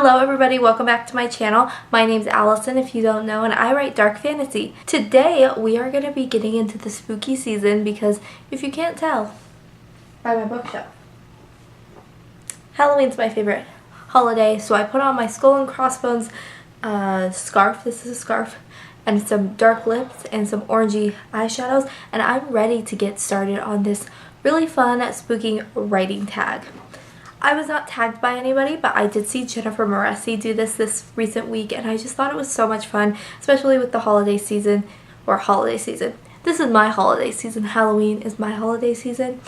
Hello everybody, welcome back to my channel. My name's Allison if you don't know, and I write dark fantasy. Today we are going to be getting into the spooky season because if you can't tell by my bookshelf, Halloween's my favorite holiday, so I put on my skull and crossbones scarf. This is a scarf, and some dark lips and some orangey eyeshadows, and I'm ready to get started on this really fun spooky writing tag. I was not tagged by anybody, but I did see Jennifer do this recent week, and I just thought it was so much fun, especially with the holiday season. This is my holiday season. Halloween is my holiday season.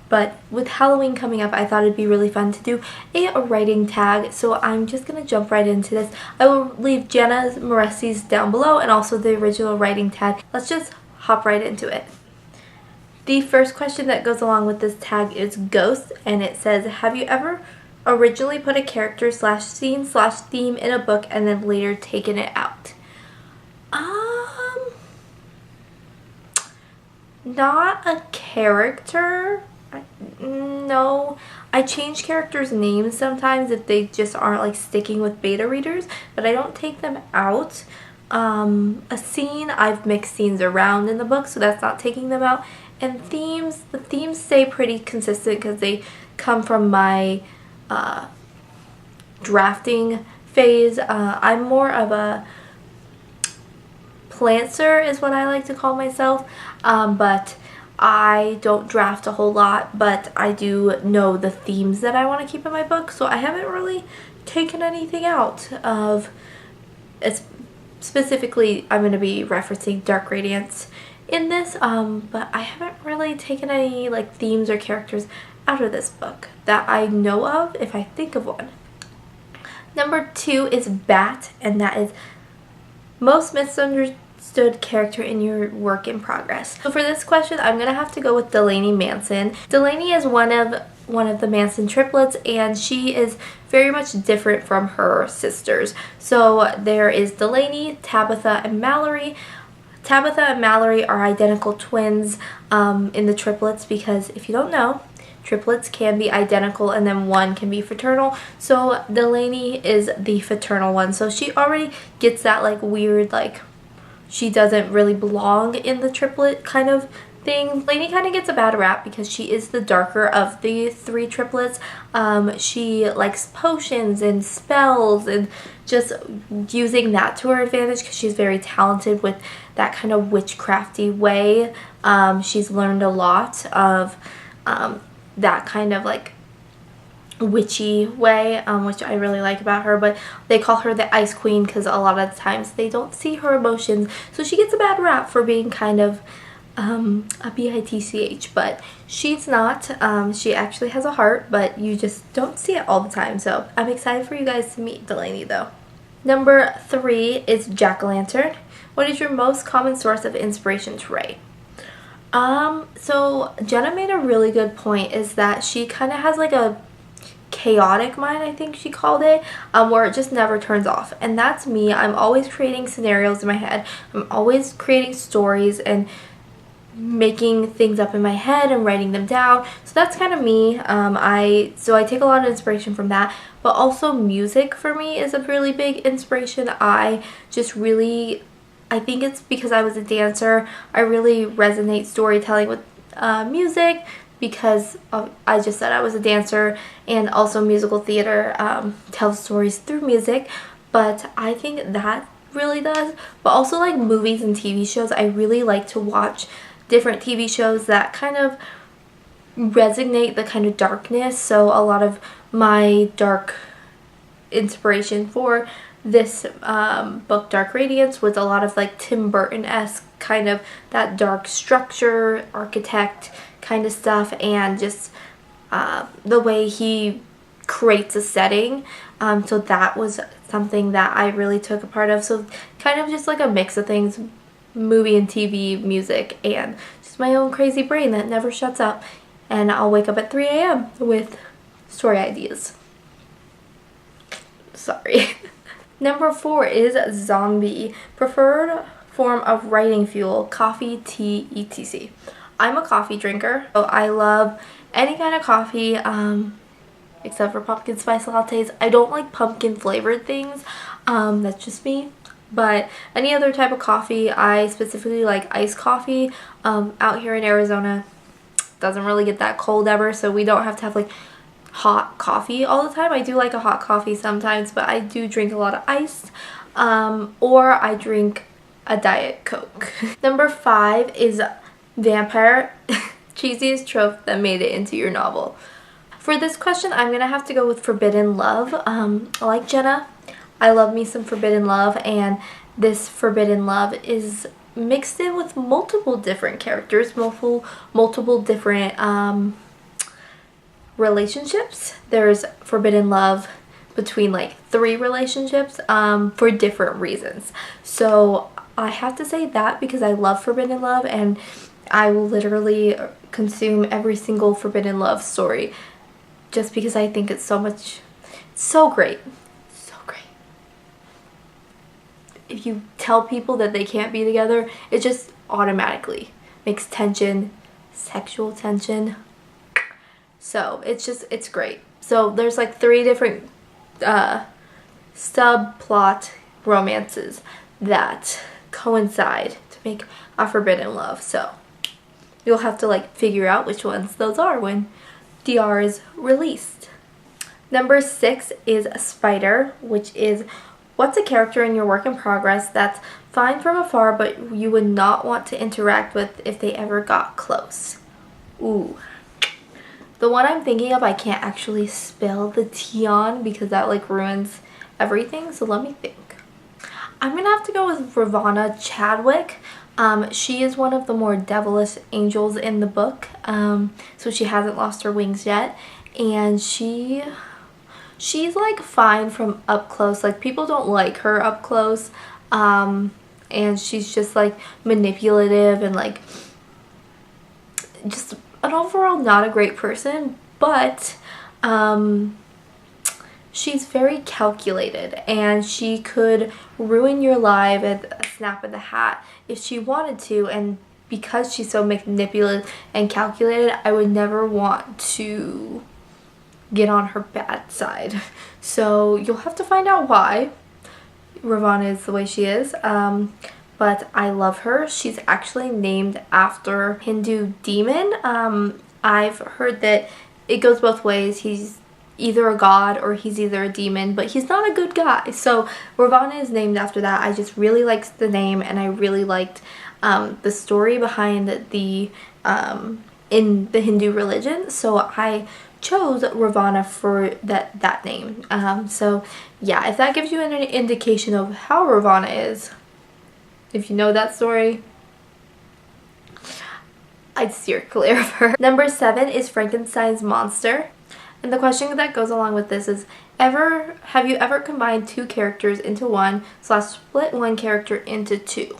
But with Halloween coming up, I thought it'd be really fun to do a writing tag, so I'm just going to jump right into this. I will leave Jenna's Moressi's down below and also the original writing tag. Let's just hop right into it. The first question that goes along with this tag is ghost, and it says, have you ever originally put a character / scene / theme in a book and then later taken it out? Not a character. No. I change characters' names sometimes if they just aren't like sticking with beta readers, but I don't take them out. A scene, I've mixed scenes around in the book, so that's not taking them out. And themes, the themes stay pretty consistent because they come from my drafting phase. I'm more of a plantser is what I like to call myself, but I don't draft a whole lot, but I do know the themes that I want to keep in my book, so I haven't really taken anything out of, specifically I'm going to be referencing Dark Radiance in this, but I haven't really taken any like themes or characters out of this book that I know of, if I think of one. Number 2 is Bat, and that is most misunderstood character in your work in progress. So for this question, I'm gonna have to go with Delaney Manson. Delaney is one of the Manson triplets, and she is very much different from her sisters. So there is Delaney, Tabitha, and Mallory. Tabitha and Mallory are identical twins in the triplets because if you don't know, triplets can be identical and then one can be fraternal. So Delaney is the fraternal one. So she already gets that like weird, like she doesn't really belong in the triplet kind of thing. Delaney kind of gets a bad rap because she is the darker of the 3 triplets. She likes potions and spells and just using that to her advantage because she's very talented with that kind of witchcrafty way. She's learned a lot of that kind of like witchy way, which I really like about her, but they call her the Ice Queen because a lot of the times they don't see her emotions, so she gets a bad rap for being kind of a bitch, but she's not. She actually has a heart, but you just don't see it all the time, so I'm excited for you guys to meet Delaney though. Number 3 is Jackolantern. What is your most common source of inspiration to write? So Jenna made a really good point, is that she kind of has like a chaotic mind, I think she called it, where it just never turns off, and that's me. I'm always creating scenarios in my head. I'm always creating stories and making things up in my head and writing them down, so that's kind of me. I take a lot of inspiration from that, but also music for me is a really big inspiration. I think it's because I was a dancer. I really resonate storytelling with music because I just said I was a dancer, and also musical theater tells stories through music, but I think that really does. But also like movies and TV shows, I really like to watch different TV shows that kind of resonate the kind of darkness. So a lot of my dark inspiration for this book, Dark Radiance, was a lot of like Tim Burton-esque kind of that dark structure, architect kind of stuff, and just the way he creates a setting. So that was something that I really took a part of. So kind of just like a mix of things, movie and TV, music, and just my own crazy brain that never shuts up, and I'll wake up at 3 a.m. with story ideas. Sorry. Number 4 is zombie. Preferred form of writing fuel: coffee, tea, etc. I'm a coffee drinker, so I love any kind of coffee. except for pumpkin spice lattes. I don't like pumpkin flavored things. That's just me. But any other type of coffee, I specifically like iced coffee. Out here in Arizona, doesn't really get that cold ever, so we don't have to have like hot coffee all the time. I do like a hot coffee sometimes, but I do drink a lot of ice, or I drink a Diet Coke. Number 5 is vampire. Cheesiest trope that made it into your novel. For this question, I'm gonna have to go with forbidden love. Like Jenna, I love me some forbidden love, and this forbidden love is mixed in with multiple different characters, multiple different relationships. There's forbidden love between like 3 relationships for different reasons. So I have to say that because I love forbidden love, and I will literally consume every single forbidden love story just because I think it's so great. So great. If you tell people that they can't be together, it just automatically makes tension, sexual tension. So it's great. So there's like 3 different subplot romances that coincide to make a forbidden love. So you'll have to like figure out which ones those are when DR is released. Number 6 is a spider, which is what's a character in your work in progress that's fine from afar but you would not want to interact with if they ever got close. Ooh. The one I'm thinking of I can't actually spill the tea on because that like ruins everything, so let me think. I'm gonna have to go with Ravonna Chadwick. She is one of the more devilish angels in the book, so she hasn't lost her wings yet, and she's like fine from up close. Like people don't like her up close, and she's just like manipulative and like just an overall not a great person, but she's very calculated, and she could ruin your life at a snap of the hat if she wanted to, and because she's so manipulative and calculated, I would never want to get on her bad side. So you'll have to find out why Ravonna is the way she is, but I love her. She's actually named after Hindu demon. I've heard that it goes both ways. He's either a god or he's either a demon, but he's not a good guy. So Ravonna is named after that. I just really liked the name, and I really liked the story behind the in the Hindu religion. So I chose Ravonna for that name. So yeah, if that gives you an indication of how Ravonna is, if you know that story, I'd steer clear of her. Number 7 is Frankenstein's Monster. And the question that goes along with this is, have you ever combined 2 characters into one / split one character into 2?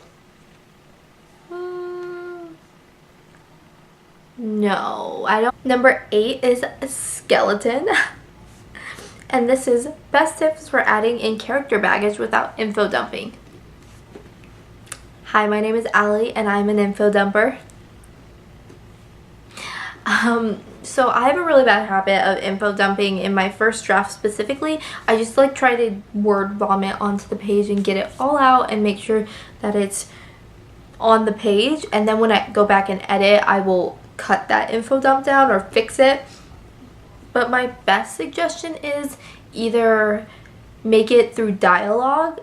No, I don't. Number 8 is a skeleton. And this is best tips for adding in character baggage without info dumping. Hi, my name is Allie, and I'm an info dumper. So I have a really bad habit of info dumping. In my first draft specifically, I just like try to word vomit onto the page and get it all out and make sure that it's on the page, and then when I go back and edit, I will cut that info dump down or fix it. But my best suggestion is either make it through dialogue,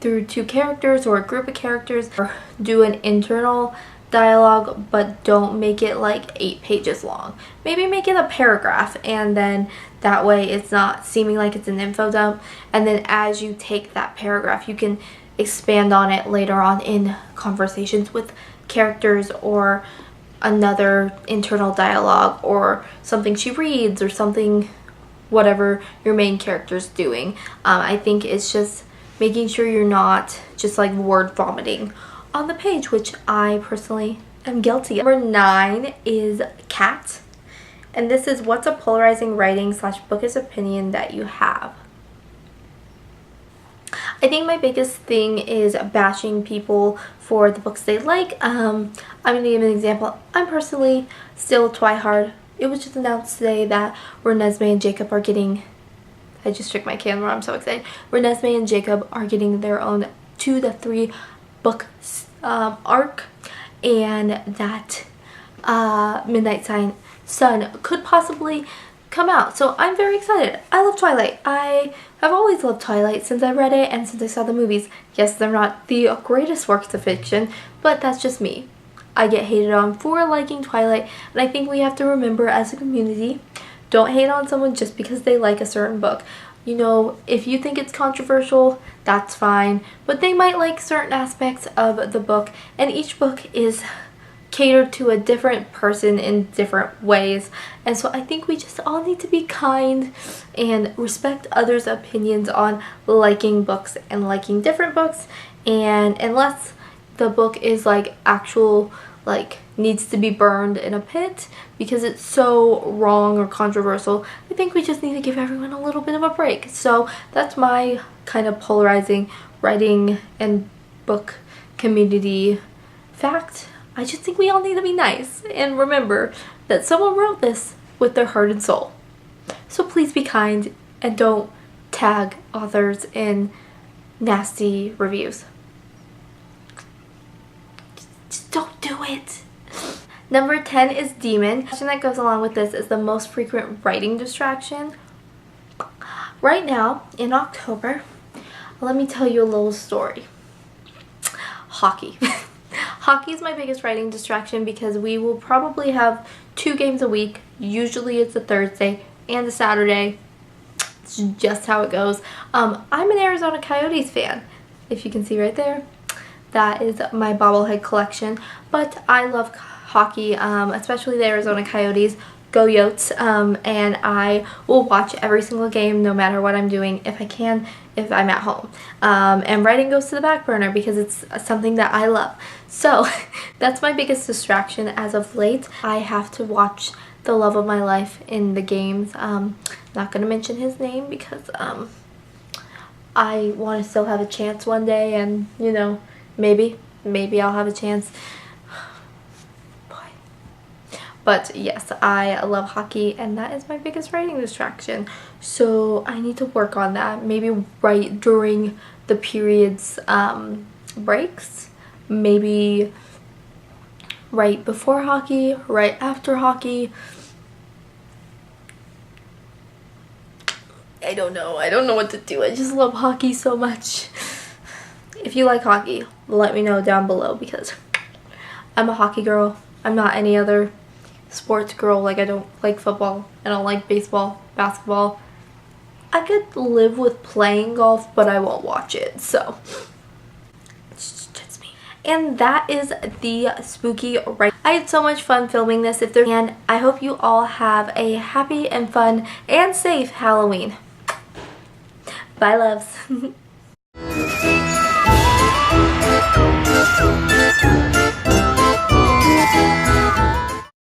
through 2 characters or a group of characters, or do an internal dialogue, but don't make it like 8 pages long. Maybe make it a paragraph, and then that way it's not seeming like it's an info dump, and then as you take that paragraph you can expand on it later on in conversations with characters, or another internal dialogue, or something she reads, or something, whatever your main character's doing. I think it's just making sure you're not just like word vomiting on the page, which I personally am guilty of. Number 9 is Cat, and this is what's a polarizing writing / bookish opinion that you have. I think my biggest thing is bashing people for the books they like. I'm going to give an example. I'm personally still a Twilight it was just announced today that Renesmee and Jacob are getting, I just tricked my camera, I'm so excited. Renesmee and Jacob are getting their own 2 to 3 book arc, and that Midnight Sun could possibly come out. So I'm very excited. I love Twilight. I have always loved Twilight since I read it and since I saw the movies. Yes, they're not the greatest works of fiction, but that's just me. I get hated on for liking Twilight, and I think we have to remember as a community, don't hate on someone just because they like a certain book. You know, if you think it's controversial, that's fine, but they might like certain aspects of the book, and each book is catered to a different person in different ways. And so I think we just all need to be kind and respect others' opinions on liking books and liking different books, and unless the book is like actual, like, needs to be burned in a pit because it's so wrong or controversial, I think we just need to give everyone a little bit of a break. So that's my kind of polarizing writing and book community fact. I just think we all need to be nice and remember that someone wrote this with their heart and soul. So please be kind and don't tag authors in nasty reviews. Just don't do it. Number 10 is demon. The question that goes along with this is the most frequent writing distraction. Right now, in October, let me tell you a little story. Hockey. Hockey is my biggest writing distraction because we will probably have 2 games a week. Usually it's a Thursday and a Saturday. It's just how it goes. I'm an Arizona Coyotes fan, if you can see right there. That is my bobblehead collection, but I love hockey, especially the Arizona Coyotes. Go Yotes, and I will watch every single game no matter what I'm doing if I can, if I'm at home. And writing goes to the back burner because it's something that I love. So that's my biggest distraction as of late. I have to watch the love of my life in the games. Not going to mention his name because I want to still have a chance one day, and you know, maybe I'll have a chance. But yes, I love hockey, and that is my biggest writing distraction. So I need to work on that. Maybe write during the periods breaks. Maybe right before hockey, right after hockey. I don't know. I don't know what to do. I just love hockey so much. If you like hockey, let me know down below because I'm a hockey girl. I'm not any other sports girl. Like, I don't like football, I don't like baseball, basketball. I could live with playing golf, but I won't watch it, so it's just me. And that is the spooky writing. I had so much fun filming this, and I hope you all have a happy and fun and safe Halloween. Bye, loves.